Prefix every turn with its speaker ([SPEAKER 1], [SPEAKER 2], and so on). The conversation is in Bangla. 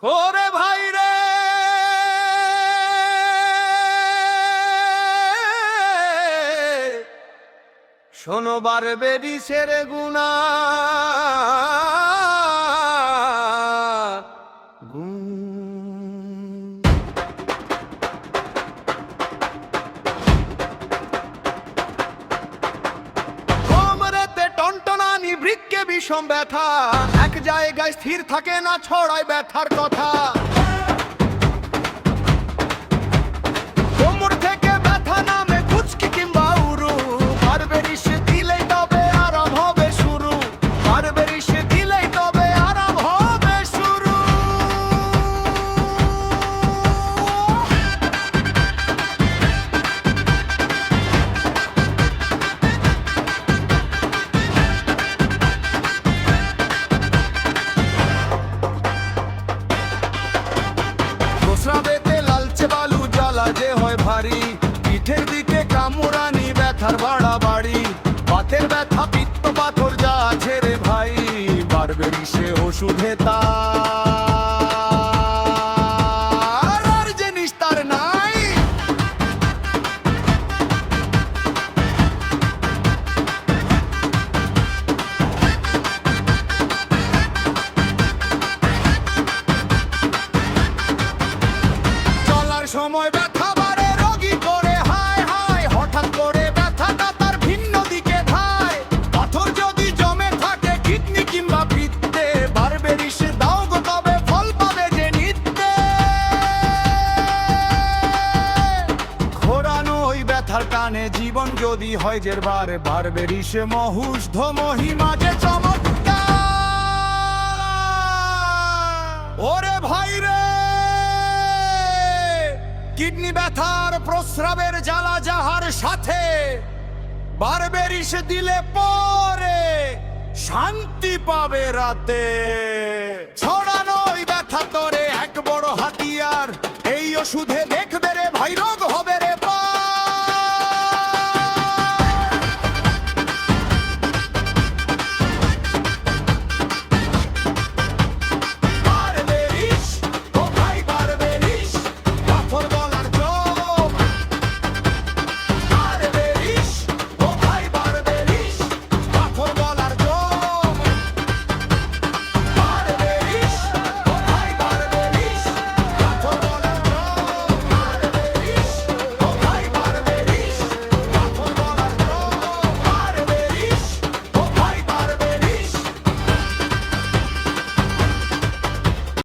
[SPEAKER 1] ওরে ভাই রে, শোনো বারবেরিসের গুনা কোমরেতে টনটনানি, বৃক্কে বিষম ব্যথা, এক জায়গায় স্থির থাকে না, ছড়ায় ব্যথার কথা। কোমর থেকে ব্যথা নামে কুচকি কিংবা উরু, বারবেরিস দিলেই তবে আরাম হবে শুরু, বারবেরিস দিলেই তবে আরাম হবে শুরু। প্রস্রাবেতে লালচে বালু, জ্বালা যে হয় ভারী, পিঠের দিকে কামড়ানি, ব্যথার বাড়াবাড়ি, বাতের ব্যথা, পিত্ত পাথর যা আছে রে ভাই, বারবেরিসে ওষুধে তার আর জিনিস তার নাই। চলার সময় ব্যথা বাড়ে, রোগী করে হায় হায়, হঠাৎ করে ব্যথাটা তার ভিন্ন দিকে ধায়। পাথর যদি জমে থাকে কিডনি কিংবা পিত্তে, বারবেরিস দাও গো তবে ফল পাবে যে নিত্যে। ঘোরানো ওই ব্যথার টানে জীবন যদি হয় জেরবার, বারবেরিস মহুষ্ধ মহিমা যে চমৎকার। ওরে ভাই রে, কিডনি ব্যথার, প্রস্রাবের জ্বালা যাহার সাথে, বারবেরিস দিলে পরে শান্তি পাবে রাতে। ছড়ানো ওই ব্যথা তোরে এক বড় হাতিয়ার, এই ওষুধে